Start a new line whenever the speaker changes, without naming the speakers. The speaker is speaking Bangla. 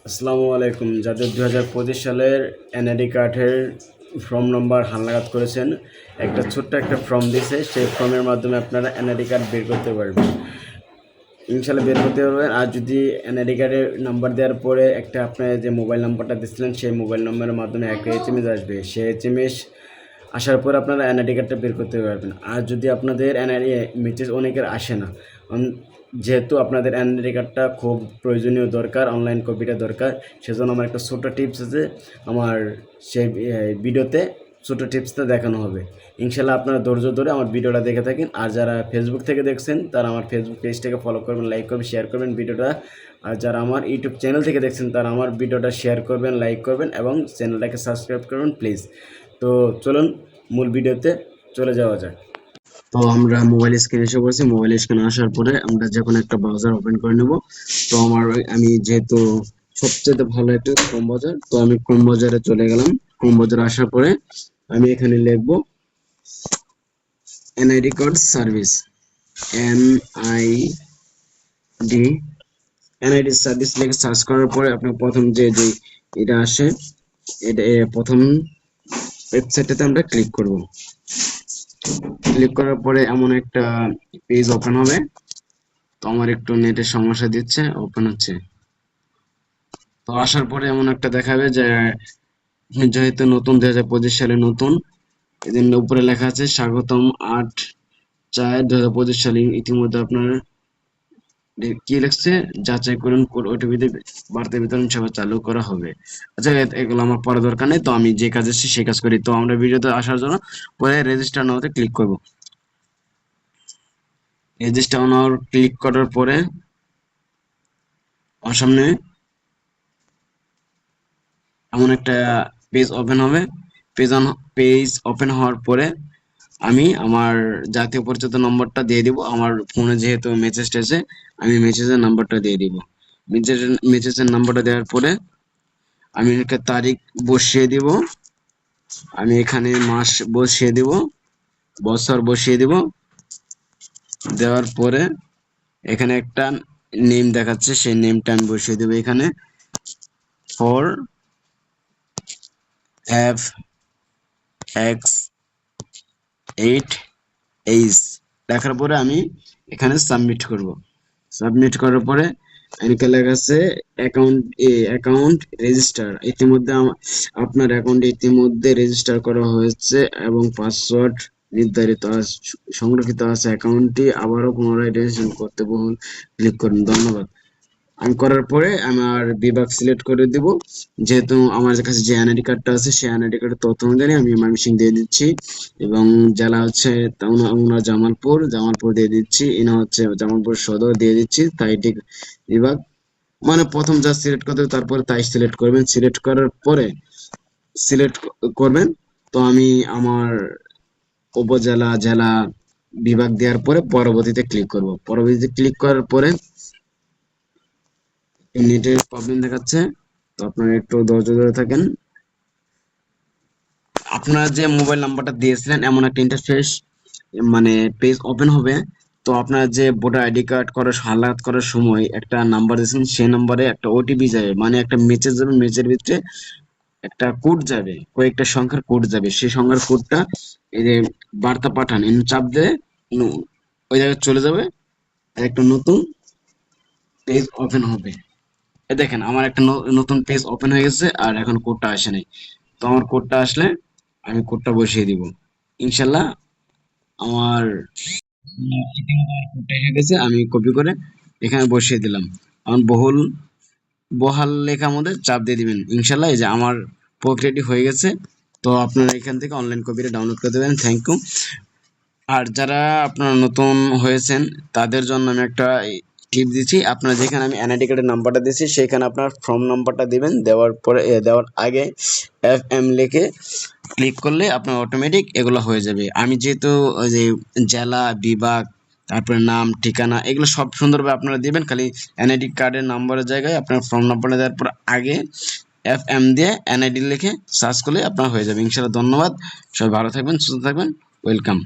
আসসালামু আলাইকুম। যাদের 2025 সালের এনআইডি কার্ডের ফর্ম নম্বর হালনাগাদ করেছেন, একটা ছোট্ট একটা ফর্ম দিয়েছে, সেই ফর্মের মাধ্যমে আপনারা এনআইডি কার্ড বের করতে পারবেন। ইনশাল্লাহ বের করতে পারবেন। আর যদি এনআইডি কার্ডের নাম্বার দেওয়ার পরে একটা আপনার যে মোবাইল নাম্বারটা দিচ্ছিলেন, সেই মোবাইল নম্বরের মাধ্যমে একটা এসএমএস আসবে, সেই এসএমএস আসার পর আপনারা এনআইডি কার্ডটা বের করতে পারবেন। আর যদি আপনাদের এনআইডি মেসেজ অনেকের আসে না, যেহেতু আপনাদের এনআইডি কার্ডটা খুব প্রয়োজনীয় দরকার, অনলাইন কপিটা দরকার, সেজন্য আমার একটা ছোটো টিপস আছে, আমার সেই ভিডিওতে ছোটো টিপসটা দেখানো হবে। ইনশাল্লাহ আপনারা ধৈর্য ধরে আমার ভিডিওটা দেখে থাকেন। আর যারা ফেসবুক থেকে দেখছেন তারা আমার ফেসবুক পেজটাকে ফলো করবেন, লাইক করবেন, শেয়ার করবেন ভিডিওটা। আর যারা আমার ইউটিউব চ্যানেল থেকে দেখছেন তারা আমার ভিডিওটা শেয়ার করবেন, লাইক করবেন এবং চ্যানেলটাকে সাবস্ক্রাইব করবেন প্লিজ। তো চলুন মূল ভিডিওতে চলে যাওয়া যাক। তো আমরা মোবাইল স্ক্রিনে এসে পড়েছি। মোবাইল স্ক্রিনে আসার পরে আমরা যে কোনো একটা ব্রাউজার ওপেন করে নেব। তো আমি যেহেতু সবচেয়ে ভালো একটা ক্রোম ব্রাউজার, তো আমি ক্রোম ব্রাউজারে চলে গেলাম। ক্রোম ব্রাউজারে আসার পরে আমি এখানে লিখব NID card service, NID NID service লিখে সার্চ করার পরে আপনার প্রথম যে এটা আসে, এটা প্রথম ওয়েবসাইটটাতে আমরা ক্লিক করব। ক্লিক করার পরে এমন একটা পেজ ওপেন হবে। তো আমার একটু নেটের সমস্যা দিচ্ছে, ওপেন হচ্ছে। তো আসার পরে এমন একটা দেখাবে যে যেহেতু নতুন 2025 সালে নতুন, এদিন উপরে লেখা আছে স্বাগতম 8/4/2025 সালে। ইতিমধ্যে আপনার কি লিখছে, যাচাই করুন ওটিপি বার্তা বিতরণ সেবা চালু করা হবে। আচ্ছা, এগুলো আমার পড়া দরকার নেই, তো আমি যে কাজ এসেছি সেই কাজ করি। তো আমরা ভিডিওতে আসার জন্য পরে রেজিস্টার নাওতে ক্লিক করব। রেজিস্টার নাও ক্লিক করার পরে আমার সামনে এমন একটা পেজ ওপেন হবে। পেজ ওপেন হওয়ার পরে আমি আমার জাতীয় পরিচয় নম্বরটা দিয়ে দিব। আমার ফোনে যেহেতু মেসেজটা এসে, আমি মেসেজের নাম্বারটা দিয়ে দিব। মেসেজের নাম্বারটা দেওয়ার পরে আমি একটা তারিখ বসিয়ে দিব। আমি এখানে মাস বসিয়ে দিব, বছর বসিয়ে দিব। দেওয়ার পরে এখানে একটা নেম দেখাচ্ছে, সেই নেমটা আমি বসিয়ে দেবো এখানে। ফর এফ এক্স 8H লেখার পরে আমি এখানে সাবমিট করব। সাবমিট করার পরে এখানে লেখা আছে অ্যাকাউন্ট রেজিস্টার। ইতিমধ্যে আপনার অ্যাকাউন্ট ইতিমধ্যে রেজিস্টার করা হয়েছে এবং পাসওয়ার্ড নির্ধারিত সংরক্ষিত আছে। অ্যাকাউন্টটি আবারও পুনরায় রেজিস্ট্রেশন করতে বহুল ক্লিক করুন। ধন্যবাদ। আমি করার পরে আমার বিভাগ সিলেক্ট করে দিব। যেহেতু আমার কাছে যে এনআইডি কার্ডটা আছে সেই এনআইডি কার্ডের তথ্য অনুযায়ী আমি ময়মনসিংহ দিয়ে দিচ্ছি এবং জেলা হচ্ছে উনার জামালপুর দিয়ে দিচ্ছি। ইনা হচ্ছে জামালপুর সদর দিয়ে দিচ্ছি। তাই ঠিক বিভাগ মানে প্রথম যা সিলেক্ট করতে হবে তারপরে তাই সিলেক্ট করবেন। সিলেক্ট করার পরে সিলেক্ট করবেন। তো আমি আমার উপজেলা জেলা বিভাগ দেওয়ার পরে পরবর্তীতে ক্লিক করব। পরবর্তীতে ক্লিক করার পরে নেটের প্রবলেম দেখাচ্ছে, তো আপনারা একটু ধৈর্য ধরে থাকেন। আপনারা যে মোবাইল নাম্বারটা দিয়েছিলেন এমন একটা ইন্টারফেস মানে পেজ ওপেন হবে। তো আপনার যে ভোটার আইডি কার্ড হালনাগাদ করার সময় একটা নাম্বার দিয়েছেন, সেই নাম্বারে একটা ওটিপি যাবে, মানে একটা মেসেজ যাবে। মেসেজের ভিতরে একটা কোড যাবে, কয়েকটা সংখ্যার কোড যাবে। সেই সংখ্যার কোডটা এই যে বার্তা পাঠান চাপ দিয়ে ওই জায়গায় চলে যাবে। একটা নতুন পেজ ওপেন হবে। দেখেন আমার একটা নতুন পেজ ওপেন হয়ে গেছে আর এখন কোডটা আসে নাই। তো আমার কোডটা আসলে আমি কোডটা বসিয়ে দিব। ইনশাল্লাহ আমার কোডটা এসে গেছে, আমি কপি করে এখানে বসিয়ে দিলাম। আমার বহাল লেখার মধ্যে চাপ দিয়ে দিবেন। ইনশাল্লাহ এই যে আমার প্রক্রিয়াটি হয়ে গেছে। তো আপনারা এখান থেকে অনলাইন কপিটা ডাউনলোড করে দেবেন। Thank you. আর যারা আপনারা নতুন হয়েছেন তাদের জন্য আমি একটা টিপ দিচ্ছি। আপনারা যেখানে আমি এনআইডি কার্ডের নাম্বারটা দিচ্ছি সেখানে আপনার ফর্ম নাম্বারটা দিবেন। দেওয়ার পরে দেওয়ার আগে FM লিখে ক্লিক করলে আপনার অটোমেটিক এগুলো হয়ে যাবে। আমি যেহেতু ওই যে জেলা বিভাগ তারপরে নাম ঠিকানা এগুলো সব সুন্দরভাবে আপনারা দিবেন। খালি এনআইডি কার্ডের নাম্বারের জায়গায় আপনার ফর্ম নাম্বারটা দেওয়ার পর আগে FM দিয়ে এনআইডি লিখে সার্চ করলে আপনার হয়ে যাবে। ইনশাআল্লাহ। ধন্যবাদ। সবাই ভালো থাকবেন, সুস্থ থাকবেন। ওয়েলকাম।